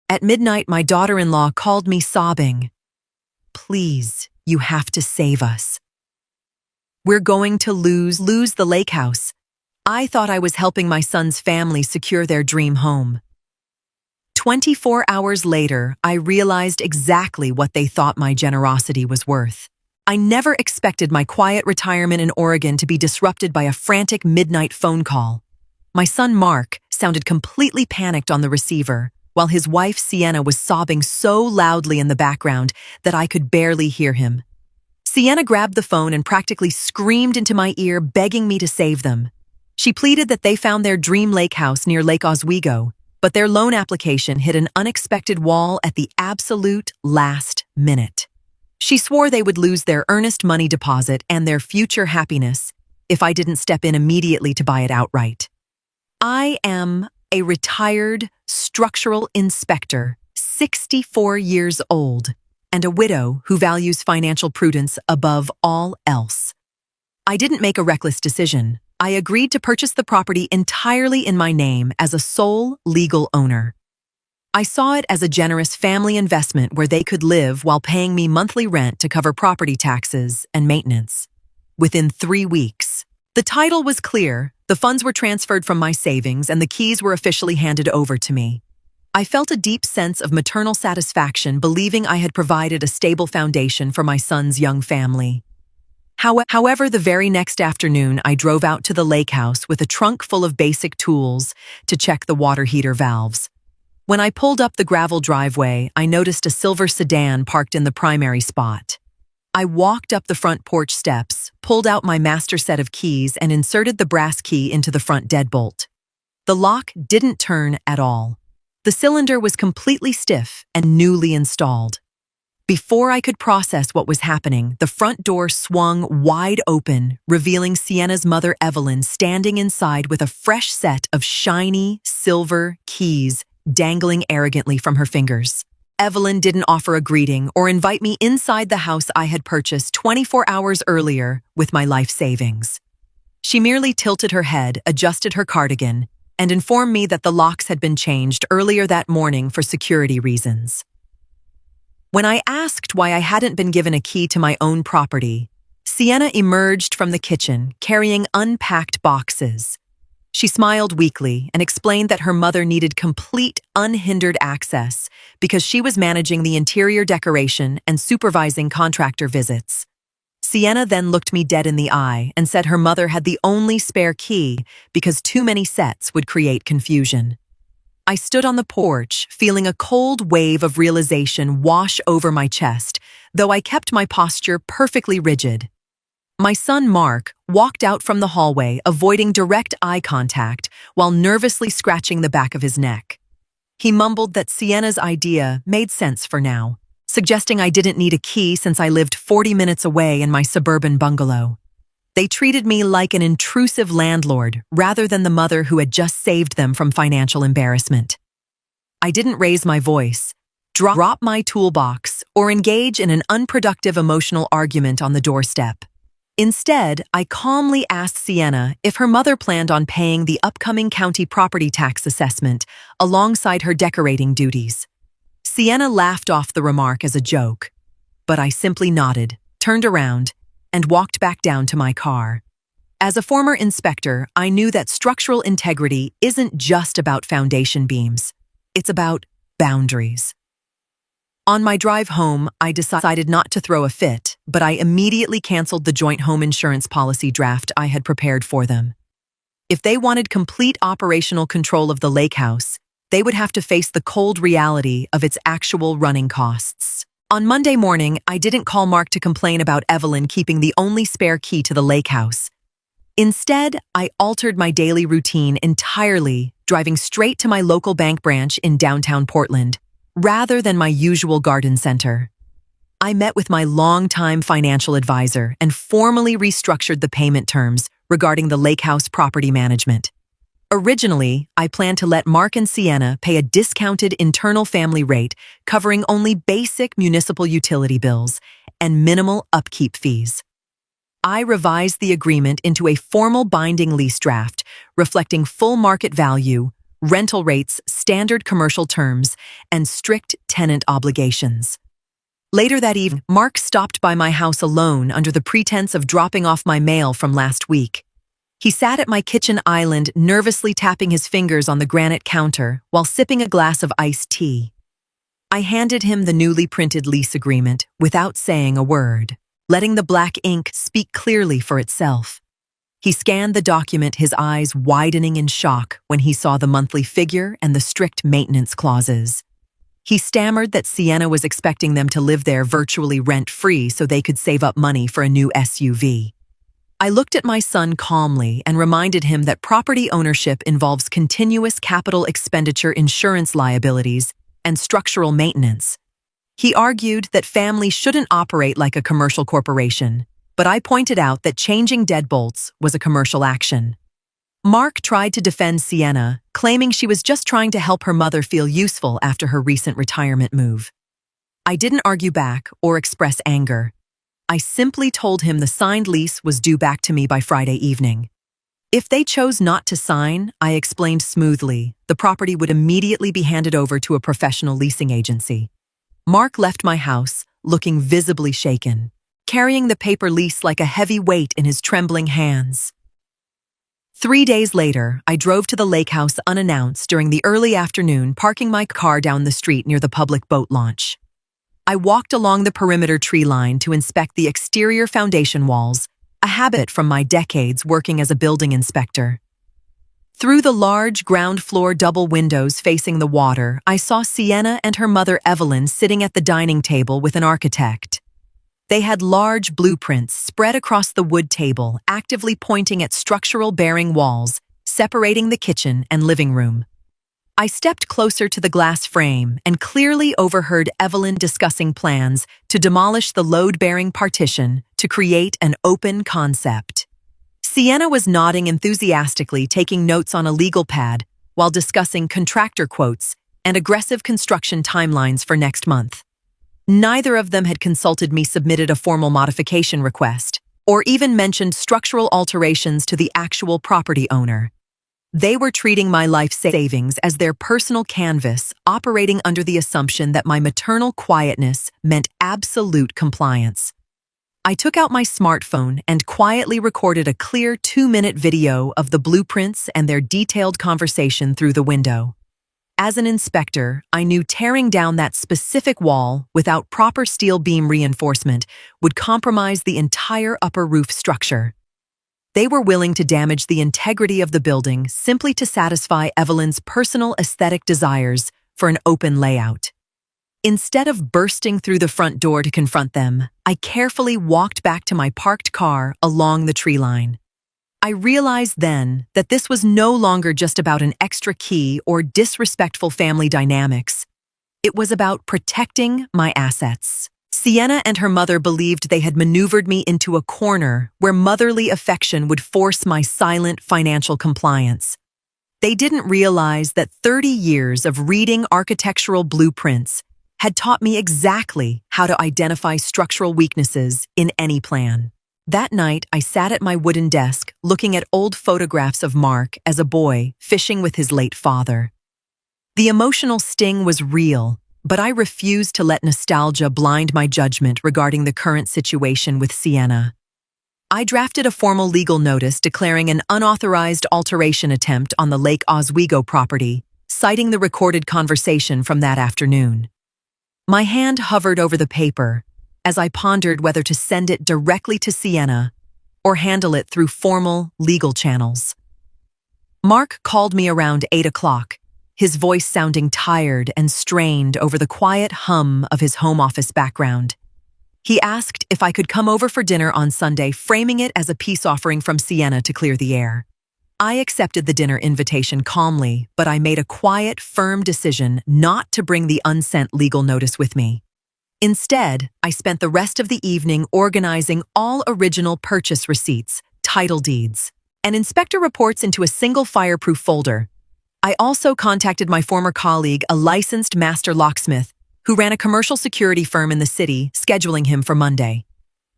At midnight, my daughter-in-law called me sobbing. "Please, you have to save us. We're going to lose the lake house." I thought I was helping my son's family secure their dream home. 24 hours later, I realized exactly what they thought my generosity was worth. I never expected my quiet retirement in Oregon to be disrupted by a frantic midnight phone call. My son Mark sounded completely panicked on the receiver, while his wife Sienna was sobbing so loudly in the background that I could barely hear him. Sienna grabbed the phone and practically screamed into my ear, begging me to save them. She pleaded that they found their dream lake house near Lake Oswego, but their loan application hit an unexpected wall at the absolute last minute. She swore they would lose their earnest money deposit and their future happiness if I didn't step in immediately to buy it outright. I am a retired structural inspector, 64 years old, and a widow who values financial prudence above all else. I didn't make a reckless decision. I agreed to purchase the property entirely in my name as a sole legal owner. I saw it as a generous family investment where they could live while paying me monthly rent to cover property taxes and maintenance. Within 3 weeks, the title was clear, the funds were transferred from my savings, and the keys were officially handed over to me. I felt a deep sense of maternal satisfaction, believing I had provided a stable foundation for my son's young family. However, the very next afternoon, I drove out to the lake house with a trunk full of basic tools to check the water heater valves. When I pulled up the gravel driveway, I noticed a silver sedan parked in the primary spot. I walked up the front porch steps, pulled out my master set of keys, and inserted the brass key into the front deadbolt. The lock didn't turn at all. The cylinder was completely stiff and newly installed. Before I could process what was happening, the front door swung wide open, revealing Sienna's mother, Evelyn, standing inside with a fresh set of shiny silver keys dangling arrogantly from her fingers. Evelyn didn't offer a greeting or invite me inside the house I had purchased 24 hours earlier with my life savings. She merely tilted her head, adjusted her cardigan, and informed me that the locks had been changed earlier that morning for security reasons. When I asked why I hadn't been given a key to my own property, Sienna emerged from the kitchen carrying unpacked boxes. She smiled weakly and explained that her mother needed complete, unhindered access because she was managing the interior decoration and supervising contractor visits. Sienna then looked me dead in the eye and said her mother had the only spare key because too many sets would create confusion. I stood on the porch, feeling a cold wave of realization wash over my chest, though I kept my posture perfectly rigid. My son Mark walked out from the hallway, avoiding direct eye contact while nervously scratching the back of his neck. He mumbled that Sienna's idea made sense for now, suggesting I didn't need a key since I lived 40 minutes away in my suburban bungalow. They treated me like an intrusive landlord rather than the mother who had just saved them from financial embarrassment. I didn't raise my voice, drop my toolbox, or engage in an unproductive emotional argument on the doorstep. Instead, I calmly asked Sienna if her mother planned on paying the upcoming county property tax assessment alongside her decorating duties. Sienna laughed off the remark as a joke, but I simply nodded, turned around, and walked back down to my car. As a former inspector, I knew that structural integrity isn't just about foundation beams. It's about boundaries. On my drive home, I decided not to throw a fit, but I immediately canceled the joint home insurance policy draft I had prepared for them. If they wanted complete operational control of the lake house, they would have to face the cold reality of its actual running costs. On Monday morning, I didn't call Mark to complain about Evelyn keeping the only spare key to the lake house. Instead, I altered my daily routine entirely, driving straight to my local bank branch in downtown Portland, rather than my usual garden center. I met with my longtime financial advisor and formally restructured the payment terms regarding the lake house property management. Originally, I planned to let Mark and Sienna pay a discounted internal family rate covering only basic municipal utility bills and minimal upkeep fees. I revised the agreement into a formal binding lease draft reflecting full market value, rental rates, standard commercial terms, and strict tenant obligations. Later that evening, Mark stopped by my house alone under the pretense of dropping off my mail from last week. He sat at my kitchen island, nervously tapping his fingers on the granite counter while sipping a glass of iced tea. I handed him the newly printed lease agreement without saying a word, letting the black ink speak clearly for itself. He scanned the document, his eyes widening in shock when he saw the monthly figure and the strict maintenance clauses. He stammered that Sienna was expecting them to live there virtually rent-free so they could save up money for a new SUV. I looked at my son calmly and reminded him that property ownership involves continuous capital expenditure insurance liabilities and structural maintenance. He argued that families shouldn't operate like a commercial corporation, but I pointed out that changing deadbolts was a commercial action. Mark tried to defend Sienna, claiming she was just trying to help her mother feel useful after her recent retirement move. I didn't argue back or express anger. I simply told him the signed lease was due back to me by Friday evening. If they chose not to sign, I explained smoothly, the property would immediately be handed over to a professional leasing agency. Mark left my house, looking visibly shaken, carrying the paper lease like a heavy weight in his trembling hands. 3 days later, I drove to the lake house unannounced during the early afternoon, parking my car down the street near the public boat launch. I walked along the perimeter tree line to inspect the exterior foundation walls, a habit from my decades working as a building inspector. Through the large ground-floor double windows facing the water, I saw Sienna and her mother Evelyn sitting at the dining table with an architect. They had large blueprints spread across the wood table, actively pointing at structural bearing walls, separating the kitchen and living room. I stepped closer to the glass frame and clearly overheard Evelyn discussing plans to demolish the load-bearing partition to create an open concept. Sienna was nodding enthusiastically, taking notes on a legal pad while discussing contractor quotes and aggressive construction timelines for next month. Neither of them had consulted me, submitted a formal modification request, or even mentioned structural alterations to the actual property owner. They were treating my life savings as their personal canvas, operating under the assumption that my maternal quietness meant absolute compliance. I took out my smartphone and quietly recorded a clear 2-minute video of the blueprints and their detailed conversation through the window. As an inspector, I knew tearing down that specific wall without proper steel beam reinforcement would compromise the entire upper roof structure. They were willing to damage the integrity of the building simply to satisfy Evelyn's personal aesthetic desires for an open layout. Instead of bursting through the front door to confront them, I carefully walked back to my parked car along the tree line. I realized then that this was no longer just about an extra key or disrespectful family dynamics. It was about protecting my assets. Sienna and her mother believed they had maneuvered me into a corner where motherly affection would force my silent financial compliance. They didn't realize that 30 years of reading architectural blueprints had taught me exactly how to identify structural weaknesses in any plan. That night, I sat at my wooden desk looking at old photographs of Mark as a boy fishing with his late father. The emotional sting was real, but I refused to let nostalgia blind my judgment regarding the current situation with Sienna. I drafted a formal legal notice declaring an unauthorized alteration attempt on the Lake Oswego property, citing the recorded conversation from that afternoon. My hand hovered over the paper as I pondered whether to send it directly to Sienna or handle it through formal legal channels. Mark called me around 8 o'clock, his voice sounding tired and strained over the quiet hum of his home office background. He asked if I could come over for dinner on Sunday, framing it as a peace offering from Sienna to clear the air. I accepted the dinner invitation calmly, but I made a quiet, firm decision not to bring the unsent legal notice with me. Instead, I spent the rest of the evening organizing all original purchase receipts, title deeds, and inspector reports into a single fireproof folder. I also contacted my former colleague, a licensed master locksmith, who ran a commercial security firm in the city, scheduling him for Monday.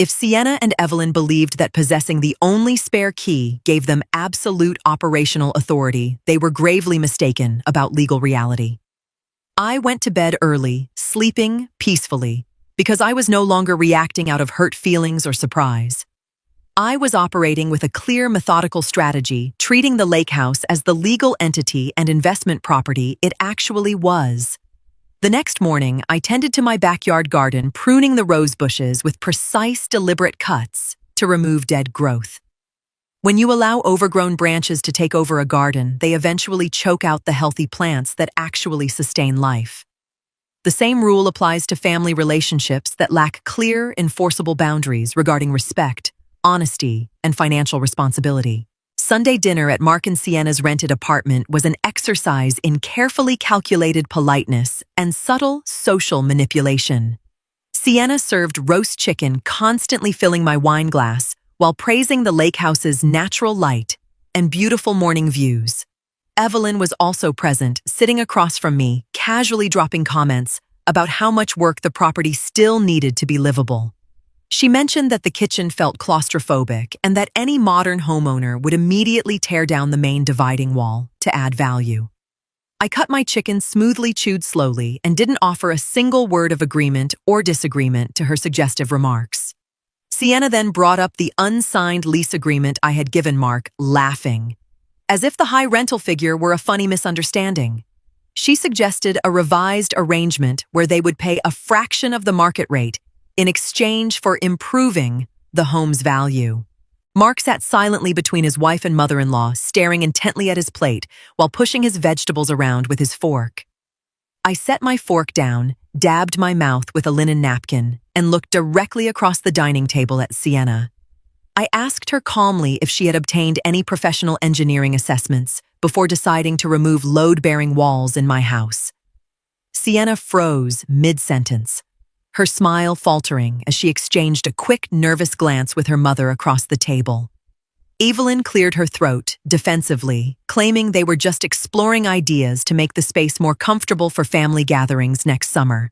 If Sienna and Evelyn believed that possessing the only spare key gave them absolute operational authority, they were gravely mistaken about legal reality. I went to bed early, sleeping peacefully, because I was no longer reacting out of hurt feelings or surprise. I was operating with a clear, methodical strategy, treating the lake house as the legal entity and investment property it actually was. The next morning, I tended to my backyard garden, pruning the rose bushes with precise, deliberate cuts to remove dead growth. When you allow overgrown branches to take over a garden, they eventually choke out the healthy plants that actually sustain life. The same rule applies to family relationships that lack clear, enforceable boundaries regarding respect, honesty, and financial responsibility. Sunday dinner at Mark and Sienna's rented apartment was an exercise in carefully calculated politeness and subtle social manipulation. Sienna served roast chicken, constantly filling my wine glass, while praising the lake house's natural light and beautiful morning views. Evelyn was also present, sitting across from me, casually dropping comments about how much work the property still needed to be livable. She mentioned that the kitchen felt claustrophobic and that any modern homeowner would immediately tear down the main dividing wall to add value. I cut my chicken smoothly chewed slowly and didn't offer a single word of agreement or disagreement to her suggestive remarks. Sienna then brought up the unsigned lease agreement I had given Mark, laughing, as if the high rental figure were a funny misunderstanding. She suggested a revised arrangement where they would pay a fraction of the market rate in exchange for improving the home's value. Mark sat silently between his wife and mother-in-law, staring intently at his plate while pushing his vegetables around with his fork. I set my fork down, dabbed my mouth with a linen napkin, and looked directly across the dining table at Sienna. I asked her calmly if she had obtained any professional engineering assessments before deciding to remove load-bearing walls in my house. Sienna froze mid-sentence, her smile faltering as she exchanged a quick, nervous glance with her mother across the table. Evelyn cleared her throat, defensively, claiming they were just exploring ideas to make the space more comfortable for family gatherings next summer.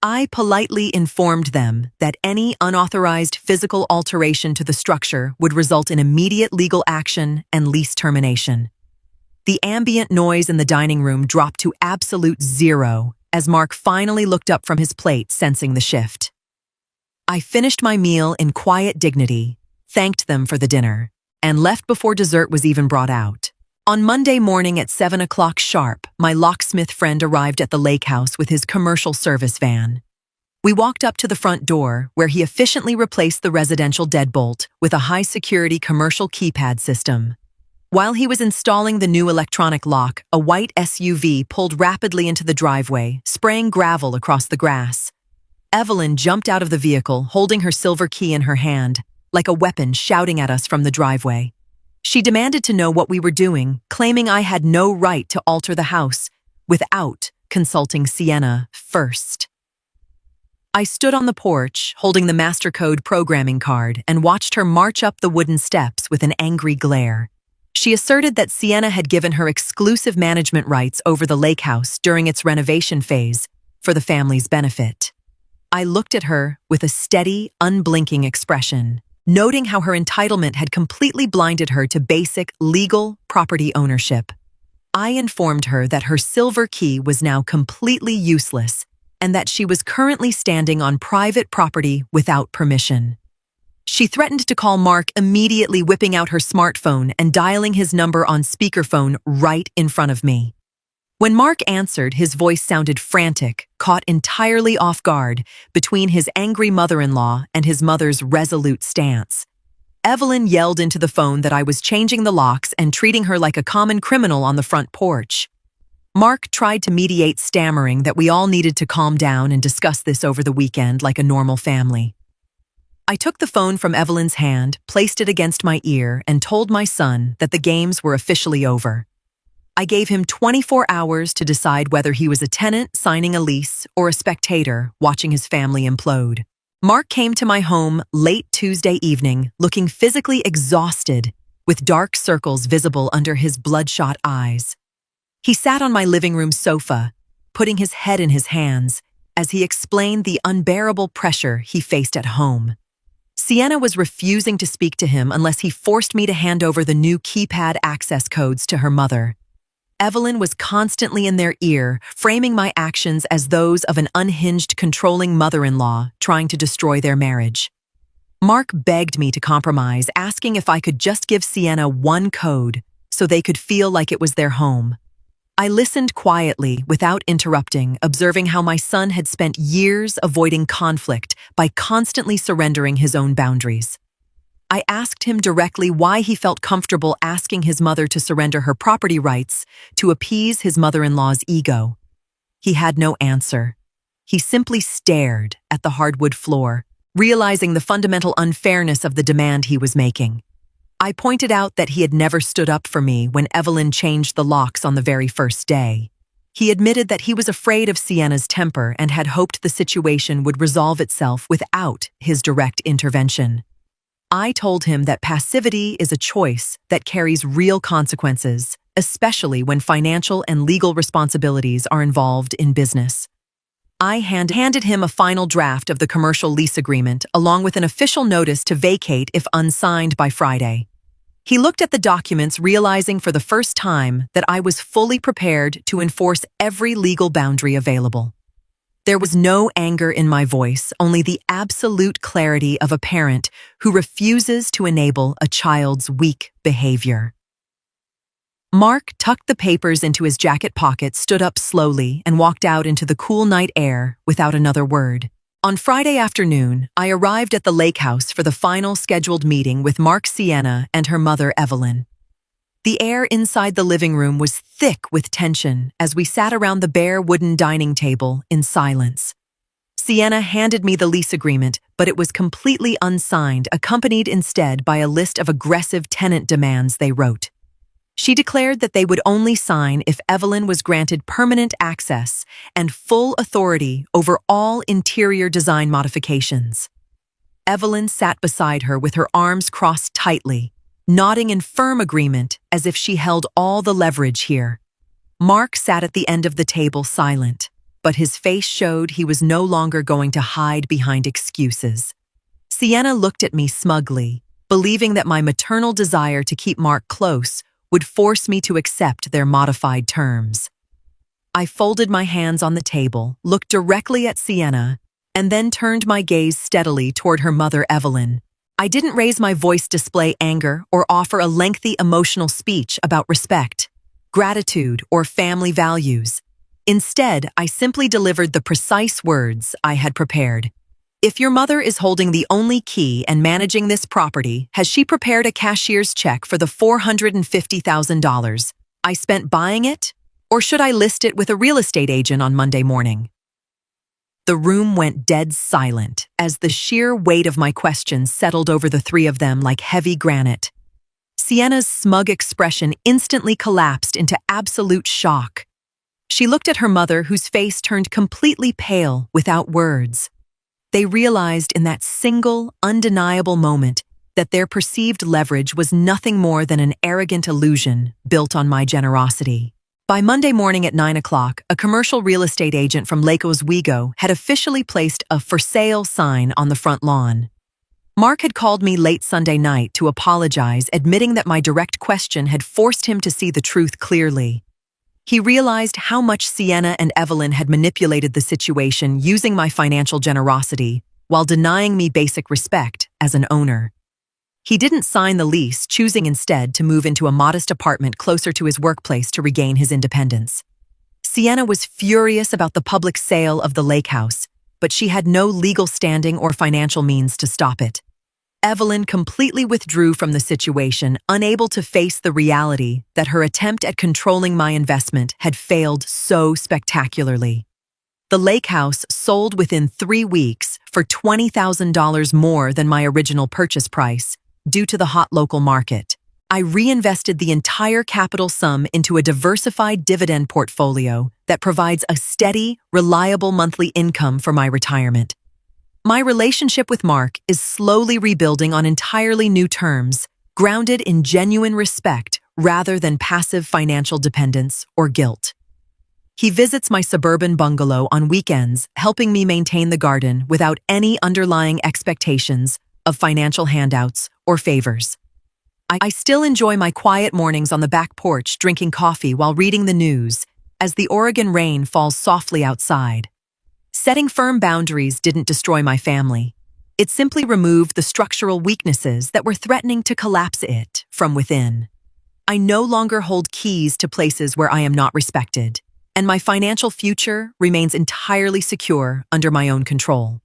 I politely informed them that any unauthorized physical alteration to the structure would result in immediate legal action and lease termination. The ambient noise in the dining room dropped to absolute zero as Mark finally looked up from his plate, sensing the shift. I finished my meal in quiet dignity, thanked them for the dinner, and left before dessert was even brought out. On Monday morning at 7 o'clock sharp, my locksmith friend arrived at the lake house with his commercial service van. We walked up to the front door, where he efficiently replaced the residential deadbolt with a high-security commercial keypad system. While he was installing the new electronic lock, a white SUV pulled rapidly into the driveway, spraying gravel across the grass. Evelyn jumped out of the vehicle, holding her silver key in her hand, like a weapon, shouting at us from the driveway. She demanded to know what we were doing, claiming I had no right to alter the house without consulting Sienna first. I stood on the porch, holding the master code programming card, and watched her march up the wooden steps with an angry glare. She asserted that Sienna had given her exclusive management rights over the lake house during its renovation phase for the family's benefit. I looked at her with a steady, unblinking expression, noting how her entitlement had completely blinded her to basic, legal property ownership. I informed her that her silver key was now completely useless and that she was currently standing on private property without permission. She threatened to call Mark, immediately whipping out her smartphone and dialing his number on speakerphone right in front of me. When Mark answered, his voice sounded frantic, caught entirely off guard between his angry mother-in-law and his mother's resolute stance. Evelyn yelled into the phone that I was changing the locks and treating her like a common criminal on the front porch. Mark tried to mediate, stammering that we all needed to calm down and discuss this over the weekend like a normal family. I took the phone from Evelyn's hand, placed it against my ear, and told my son that the games were officially over. I gave him 24 hours to decide whether he was a tenant signing a lease or a spectator watching his family implode. Mark came to my home late Tuesday evening, looking physically exhausted, with dark circles visible under his bloodshot eyes. He sat on my living room sofa, putting his head in his hands, as he explained the unbearable pressure he faced at home. Sienna was refusing to speak to him unless he forced me to hand over the new keypad access codes to her mother. Evelyn was constantly in their ear, framing my actions as those of an unhinged, controlling mother-in-law trying to destroy their marriage. Mark begged me to compromise, asking if I could just give Sienna one code so they could feel like it was their home. I listened quietly, without interrupting, observing how my son had spent years avoiding conflict by constantly surrendering his own boundaries. I asked him directly why he felt comfortable asking his mother to surrender her property rights to appease his mother-in-law's ego. He had no answer. He simply stared at the hardwood floor, realizing the fundamental unfairness of the demand he was making. I pointed out that he had never stood up for me when Evelyn changed the locks on the very first day. He admitted that he was afraid of Sienna's temper and had hoped the situation would resolve itself without his direct intervention. I told him that passivity is a choice that carries real consequences, especially when financial and legal responsibilities are involved in business. I handed him a final draft of the commercial lease agreement, along with an official notice to vacate if unsigned by Friday. He looked at the documents, realizing for the first time that I was fully prepared to enforce every legal boundary available. There was no anger in my voice, only the absolute clarity of a parent who refuses to enable a child's weak behavior. Mark tucked the papers into his jacket pocket, stood up slowly, and walked out into the cool night air without another word. On Friday afternoon, I arrived at the lake house for the final scheduled meeting with Mark, Sienna, and her mother, Evelyn. The air inside the living room was thick with tension as we sat around the bare wooden dining table in silence. Sienna handed me the lease agreement, but it was completely unsigned, accompanied instead by a list of aggressive tenant demands they wrote. She declared that they would only sign if Evelyn was granted permanent access and full authority over all interior design modifications. Evelyn sat beside her with her arms crossed tightly, nodding in firm agreement as if she held all the leverage here. Mark sat at the end of the table silent, but his face showed he was no longer going to hide behind excuses. Sienna looked at me smugly, believing that my maternal desire to keep Mark close would force me to accept their modified terms. I folded my hands on the table, looked directly at Sienna, and then turned my gaze steadily toward her mother, Evelyn. I didn't raise my voice, display anger, or offer a lengthy emotional speech about respect, gratitude, or family values. Instead, I simply delivered the precise words I had prepared. If your mother is holding the only key and managing this property, has she prepared a cashier's check for the $450,000 I spent buying it? Or should I list it with a real estate agent on Monday morning? The room went dead silent as the sheer weight of my questions settled over the three of them like heavy granite. Sienna's smug expression instantly collapsed into absolute shock. She looked at her mother, whose face turned completely pale without words. They realized in that single, undeniable moment that their perceived leverage was nothing more than an arrogant illusion built on my generosity. By Monday morning at 9 o'clock, a commercial real estate agent from Lake Oswego had officially placed a "for sale" sign on the front lawn. Mark had called me late Sunday night to apologize, admitting that my direct question had forced him to see the truth clearly. He realized how much Sienna and Evelyn had manipulated the situation using my financial generosity while denying me basic respect as an owner. He didn't sign the lease, choosing instead to move into a modest apartment closer to his workplace to regain his independence. Sienna was furious about the public sale of the lake house, but she had no legal standing or financial means to stop it. Evelyn completely withdrew from the situation, unable to face the reality that her attempt at controlling my investment had failed so spectacularly. The lake house sold within 3 weeks for $20,000 more than my original purchase price, due to the hot local market. I reinvested the entire capital sum into a diversified dividend portfolio that provides a steady, reliable monthly income for my retirement. My relationship with Mark is slowly rebuilding on entirely new terms, grounded in genuine respect rather than passive financial dependence or guilt. He visits my suburban bungalow on weekends, helping me maintain the garden without any underlying expectations of financial handouts or favors. I still enjoy my quiet mornings on the back porch drinking coffee while reading the news as the Oregon rain falls softly outside. Setting firm boundaries didn't destroy my family. It simply removed the structural weaknesses that were threatening to collapse it from within. I no longer hold keys to places where I am not respected, and my financial future remains entirely secure under my own control.